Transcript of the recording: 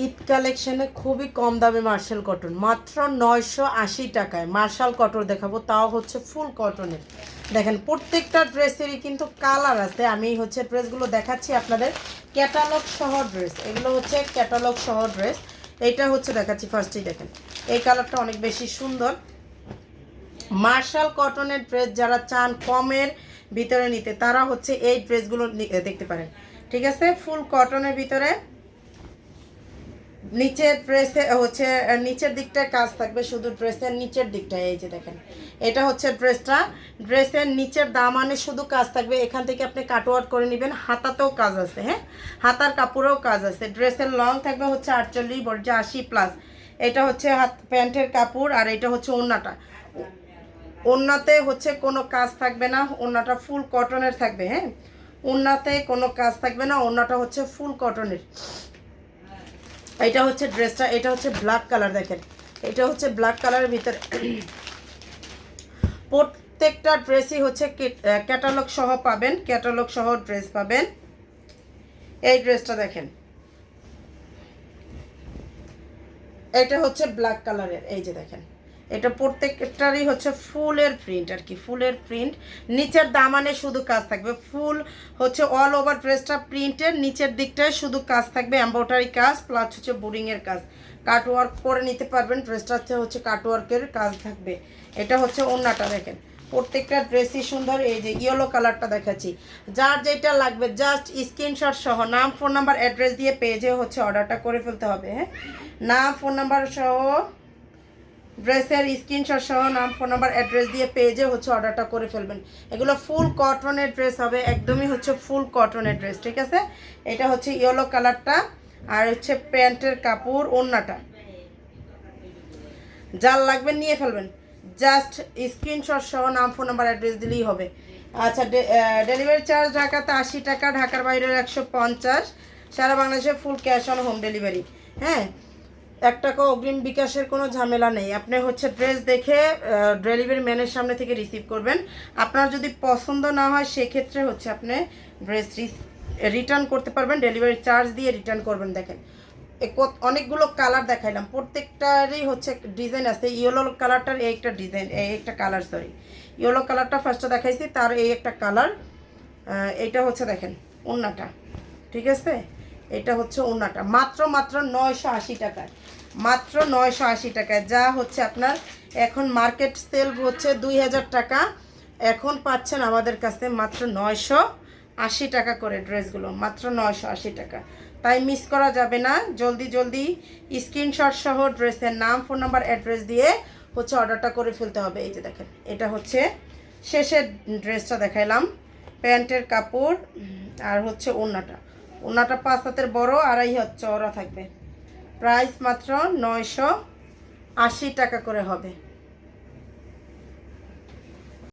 ঈদ কালেকশনে খুবই কম দামে মার্শাল কটন মাত্র 980 টাকায় মার্শাল কটন দেখাবো, তাও হচ্ছে ফুল কটনের। দেখেন প্রত্যেকটা ড্রেসেরই কিন্তু কালার আছে। আমি হচ্ছে ড্রেসগুলো দেখাচ্ছি আপনাদের, ক্যাটালগ সহ ড্রেস, এগুলো হচ্ছে ক্যাটালগ সহ ড্রেস। এইটা হচ্ছে দেখাচ্ছি ফার্স্টেই, দেখেন এই কালারটা অনেক বেশি সুন্দর। মার্শাল কটনের ড্রেস যারা চান কমের ভিতরে নিতে, তারা হচ্ছে এই ড্রেসগুলো দেখতে পারেন। ঠিক আছে, ফুল কটনের ভিতরে নিচের ড্রেসে হচ্ছে নিচের দিকটায় কাজ থাকবে, শুধু ড্রেসের নিচের দিকটায়। এই যে দেখেন, এটা হচ্ছে ড্রেসটা, ড্রেসের নিচের দামানে শুধু কাজ থাকবে। এখান থেকে আপনি কাটওয়ার্ক করে নেবেন। হাতাতেও কাজ আছে, হ্যাঁ হাতার কাপড়েও কাজ আছে। ড্রেসের লং থাকবে হচ্ছে 48 বড় 80+। এটা হচ্ছে হাত প্যান্টের কাপড়, আর এটা হচ্ছে ওড়নাটা। ওড়নাতে হচ্ছে কোনো কাজ থাকবে না, ওড়নাটা ফুল কটনের থাকবে। হ্যাঁ, ওড়নাতে কোনো কাজ থাকবে না, ওড়নাটা হচ্ছে ফুল কটনের। এটা হচ্ছে ড্রেসটা, এটা হচ্ছে ব্ল্যাক কালার। দেখেন এটা হচ্ছে ব্ল্যাক কালারের ভিতরে। প্রত্যেকটা ড্রেসই হচ্ছে ক্যাটালগ সহ পাবেন, ক্যাটালগ সহ ড্রেস পাবেন। এই ড্রেসটা দেখেন, এটা হচ্ছে ব্ল্যাক কালারের। এই যে দেখেন, এটা প্রত্যেকটারই হচ্ছে ফুলের প্রিন্ট, আর কি ফুলের প্রিন্ট। নিচের দামানে শুধু কাজ থাকবে, ফুল হচ্ছে অল ওভার ড্রেসটা প্রিন্টের। নিচের দিকটায় শুধু কাজ থাকবে, এমব্রয়ডারি কাজ প্লাস হচ্ছে বোরিংয়ের কাজ। কাটওয়ার্ক করে নিতে পারবেন, ড্রেসটা হচ্ছে কাটওয়ার্কের কাজ থাকবে। এটা হচ্ছে ওড়নাটা, দেখেন প্রত্যেকটা ড্রেসই সুন্দর। এই যে ইয়েলো কালারটা দেখাচ্ছি, যার যেটা লাগবে জাস্ট স্ক্রিনশট সহ নাম ফোন নাম্বার অ্যাড্রেস দিয়ে পেজে হচ্ছে অর্ডারটা করে ফেলতে হবে। হ্যাঁ, নাম ফোন নাম্বার সহ ড্রেসের স্ক্রিনশট সহ নাম ফোন নাম্বার অ্যাড্রেস দিয়ে পেজে হচ্ছে অর্ডারটা করে ফেলবেন। এগুলো ফুল কটনের ড্রেস হবে, একদমই হচ্ছে ফুল কটনের ড্রেস। ঠিক আছে, এটা হচ্ছে ইয়েলো কালারটা, আর হচ্ছে প্যান্টের কাপড়, ওড়নাটা। যার লাগবে নিয়ে ফেলবেন, জাস্ট স্ক্রিনশট সহ নাম ফোন নাম্বার অ্যাড্রেস দিলেই হবে। আচ্ছা, ডেলিভারি চার্জ ঢাকাতে 80 টাকা, ঢাকার বাইরের 150, সারা বাংলাদেশে full cash on home delivery. হ্যাঁ, 1 টাকা অগ্রিম বিকাশের কোনো ঝামেলা নেই। আপনি হচ্ছে ড্রেস দেখে ডেলিভারি ম্যানের সামনে থেকে রিসিভ করবেন। আপনার যদি পছন্দ না হয় সেক্ষেত্রে হচ্ছে আপনি ড্রেস রিটার্ন করতে পারবেন, ডেলিভারি চার্জ দিয়ে রিটার্ন করবেন। দেখেন অনেকগুলো কালার দেখাইলাম, প্রত্যেকটারই হচ্ছে ডিজাইন আছে। ইয়েলো কালারটার এই একটা ডিজাইন, এই একটা কালার, সরি ইয়েলো কালারটা ফার্স্টে দেখাইছি, তার এই একটা কালার। এইটা হচ্ছে দেখেন ওড়নাটা। ঠিক আছে, এটা হচ্ছে ওড়নাটা, মাত্র 980 টাকায়, মাত্র 980 টাকায়। যা হচ্ছে আপনার এখন মার্কেট সেল হচ্ছে 2000 টাকা, এখন পাচ্ছেন আমাদের কাছে মাত্র 980 টাকা করে ড্রেসগুলো, মাত্র 980 টাকা। তাই মিস করা যাবে না, জলদি জলদি স্ক্রিনশট সহ ড্রেসের নাম ফোন নাম্বার অ্যাড্রেস দিয়ে হচ্ছে অর্ডারটা করে ফেলতে হবে। এই যে দেখেন, এটা হচ্ছে শেষের ড্রেসটা দেখাইলাম, প্যান্টের কাপড় আর হচ্ছে ওড়নাটা। ওড়নাটা 5 হাতের বড়, 2.5 হাত চওড়া থাকবে। প্রাইস মাত্র 980 টাকা করে হবে।